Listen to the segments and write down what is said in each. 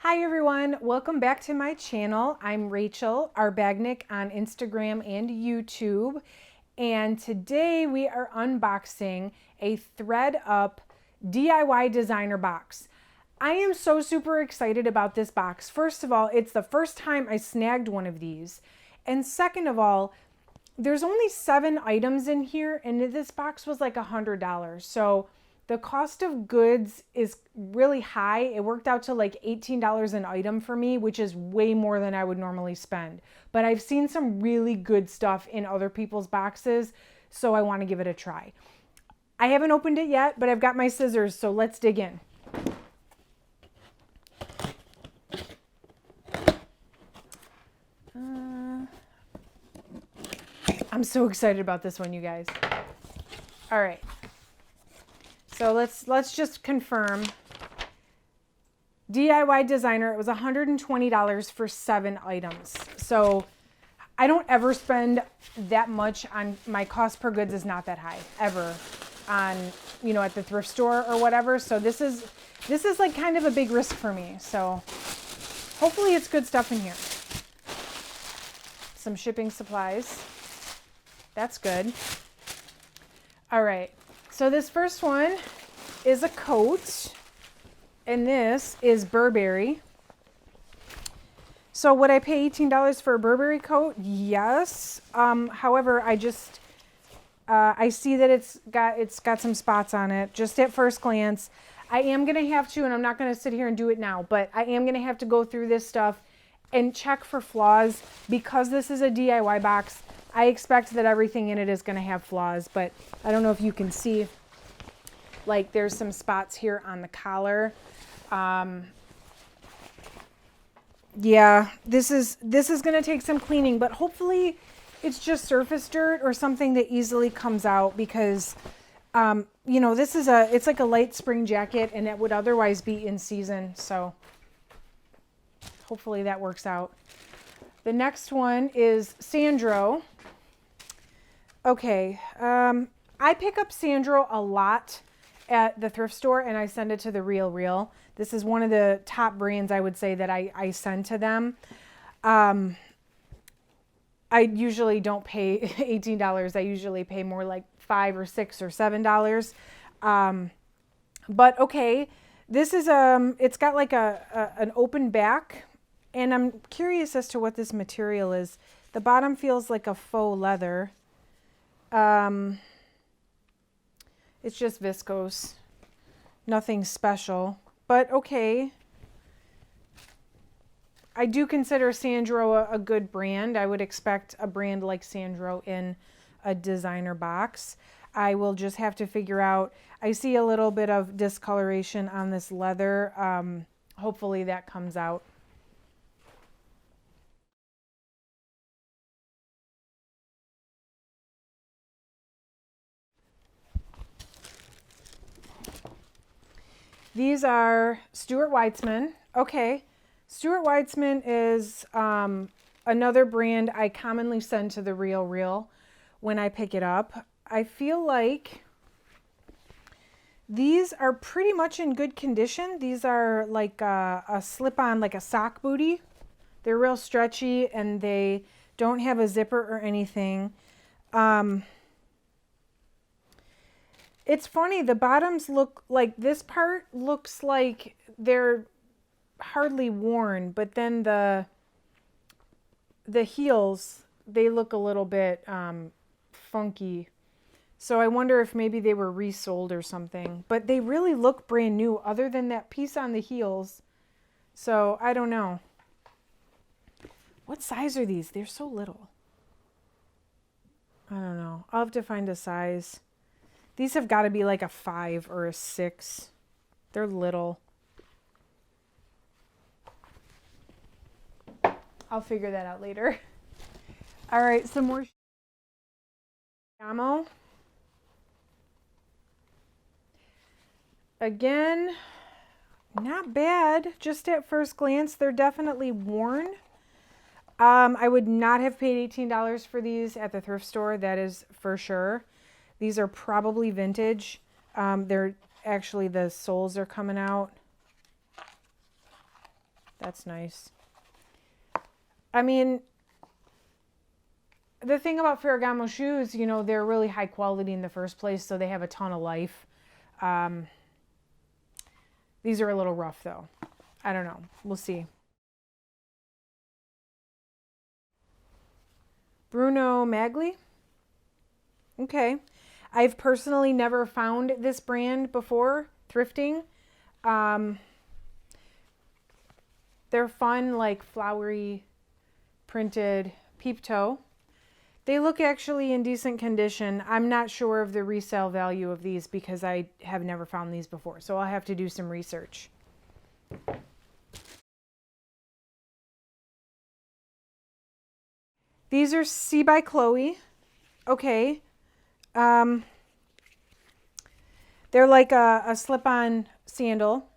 Hi everyone, welcome back to my channel. I'm Rachel Arbagnick on Instagram and YouTube, and today we are unboxing a ThredUp DIY designer box. I am so super excited about this box. First of all, it's the first time I snagged one of these, and second of all, there's only 7 items in here, and this box was like $100. So the cost of goods is really high. It worked out to like $18 an item for me, which is way more than I would normally spend. But I've seen some really good stuff in other people's boxes, so I want to give it a try. I haven't opened it yet, but I've got my scissors, so let's dig in. I'm so excited about this one, you guys. All right. So let's just confirm. DIY designer, it was $120 for 7 items. So I don't ever spend that much on, my cost per goods is not that high ever on, you know, at the thrift store or whatever. So this is like kind of a big risk for me. So hopefully it's good stuff in here. Some shipping supplies. That's good. All right. So this first one is a coat, and this is Burberry. So would I pay $18 for a Burberry coat? Yes. However, I see that it's got some spots on it just at first glance. I am gonna have to, and I'm not gonna sit here and do it now, but I am gonna have to go through this stuff and check for flaws. Because this is a DIY box, I expect that everything in it is going to have flaws, but I don't know if you can see, like there's some spots here on the collar. Yeah, this is going to take some cleaning, but hopefully it's just surface dirt or something that easily comes out, because you know, it's like a light spring jacket and it would otherwise be in season. So hopefully that works out. The next one is Sandro. Okay, I pick up Sandro a lot at the thrift store, and I send it to the Real. This is one of the top brands, I would say, that I send to them. I usually don't pay $18. I usually pay more like $5 or $6 or $7. But okay, this is it's got like an open back, and I'm curious as to what this material is. The bottom feels like a faux leather. It's just viscose, nothing special, but okay. I do consider Sandro a good brand. I would expect a brand like Sandro in a designer box. I will just have to figure out, I see a little bit of discoloration on this leather. Hopefully that comes out. These are Stuart Weitzman. Okay, Stuart Weitzman is another brand I commonly send to the Real when I pick it up. I feel like these are pretty much in good condition. These are like a slip-on, like a sock booty. They're real stretchy, and they don't have a zipper or anything. It's funny, the bottoms look like, this part looks like they're hardly worn, but then the heels, they look a little bit funky. So I wonder if maybe they were resold or something, but they really look brand new other than that piece on the heels. So I don't know. What size are these? They're so little. I don't know. I'll have to find a size. These have got to be like a 5 or a 6. They're little. I'll figure that out later. All right, some more camo. Again, not bad. Just at first glance, they're definitely worn. I would not have paid $18 for these at the thrift store, that is for sure. These are probably vintage. They're actually, the soles are coming out. That's nice. I mean, the thing about Ferragamo shoes, you know, they're really high quality in the first place, so they have a ton of life. These are a little rough though. I don't know. We'll see. Bruno Magli. Okay. I've personally never found this brand before, thrifting. They're fun, like flowery printed peep toe. They look actually in decent condition. I'm not sure of the resale value of these because I have never found these before, so I'll have to do some research. These are C by Chloe. Okay. They're like a slip-on sandal.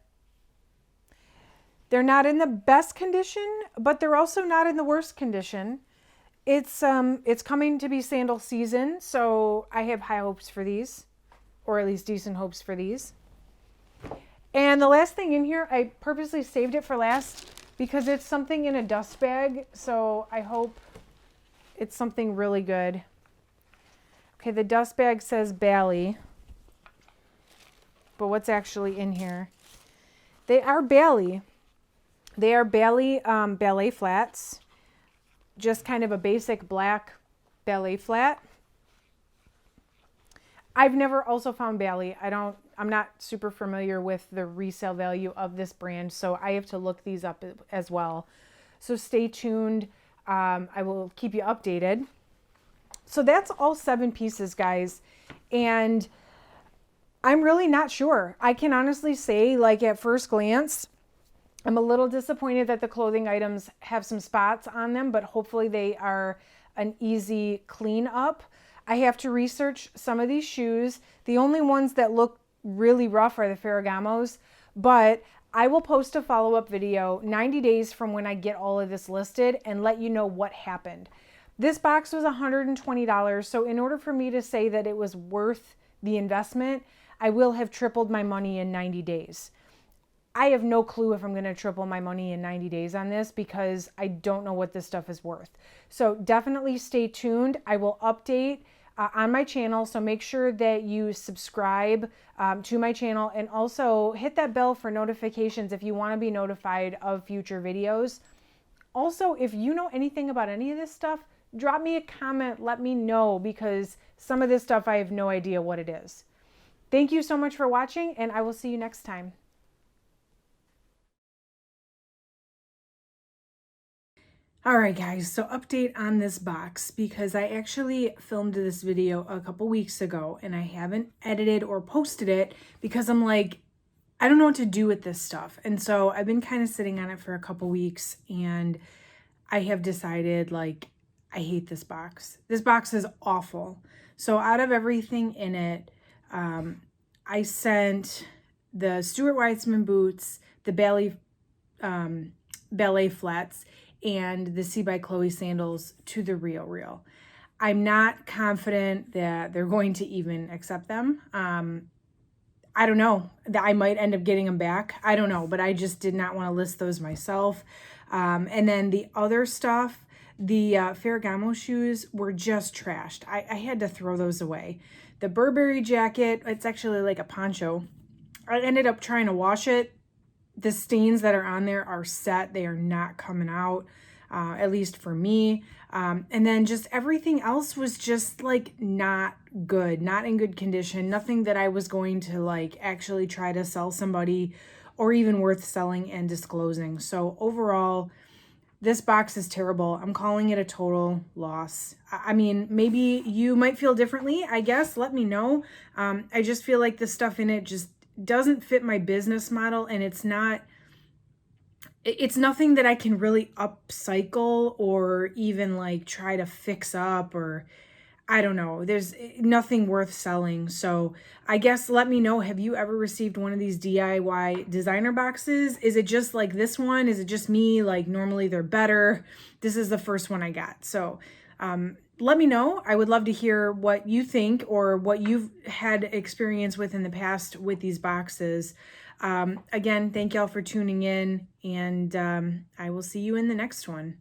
They're not in the best condition, but they're also not in the worst condition. It's coming to be sandal season, so I have high hopes for these, or at least decent hopes for these. And the last thing in here, I purposely saved it for last because it's something in a dust bag, so I hope it's something really good. Okay, the dust bag says Bally, but what's actually in here? They are Bally. They are Bally ballet flats. Just kind of a basic black ballet flat. I've never also found Bally. I'm not super familiar with the resale value of this brand, so I have to look these up as well. So stay tuned. I will keep you updated. So that's all 7 pieces, guys. And I'm really not sure. I can honestly say, like, at first glance, I'm a little disappointed that the clothing items have some spots on them, but hopefully they are an easy clean up. I have to research some of these shoes. The only ones that look really rough are the Ferragamos, but I will post a follow-up video 90 days from when I get all of this listed and let you know what happened. This box was $120, so in order for me to say that it was worth the investment, I will have tripled my money in 90 days. I have no clue if I'm going to triple my money in 90 days on this because I don't know what this stuff is worth. So definitely stay tuned. I will update on my channel, so make sure that you subscribe to my channel and also hit that bell for notifications if you want to be notified of future videos. Also, if you know anything about any of this stuff, drop me a comment, let me know, because some of this stuff I have no idea what it is. Thank you so much for watching, and I will see you next time. All right, guys, so update on this box, because I actually filmed this video a couple weeks ago and I haven't edited or posted it because I'm like, I don't know what to do with this stuff. And so I've been kind of sitting on it for a couple weeks and I have decided, like, I hate this box. This box is awful. So out of everything in it, I sent the Stuart Weitzman boots, the ballet flats, and the C by Chloe sandals to the Real. I'm not confident that they're going to even accept them. I don't know. I might end up getting them back. I don't know, but I just did not want to list those myself. And then the other stuff, the Ferragamo shoes were just trashed. I had to throw those away. The Burberry jacket, it's actually like a poncho. I ended up trying to wash it. The stains that are on there are set. They are not coming out, at least for me. And then just everything else was just like not good, not in good condition. Nothing that I was going to like actually try to sell somebody or even worth selling and disclosing. So overall, this box is terrible. I'm calling it a total loss. I mean, maybe you might feel differently, I guess. Let me know. I just feel like the stuff in it just doesn't fit my business model, and it's nothing that I can really upcycle or even like try to fix up, or I don't know. There's nothing worth selling. So I guess let me know, have you ever received one of these DIY designer boxes? Is it just like this one? Is it just me? Like normally they're better. This is the first one I got. So let me know. I would love to hear what you think or what you've had experience with in the past with these boxes. Again, thank y'all for tuning in, and I will see you in the next one.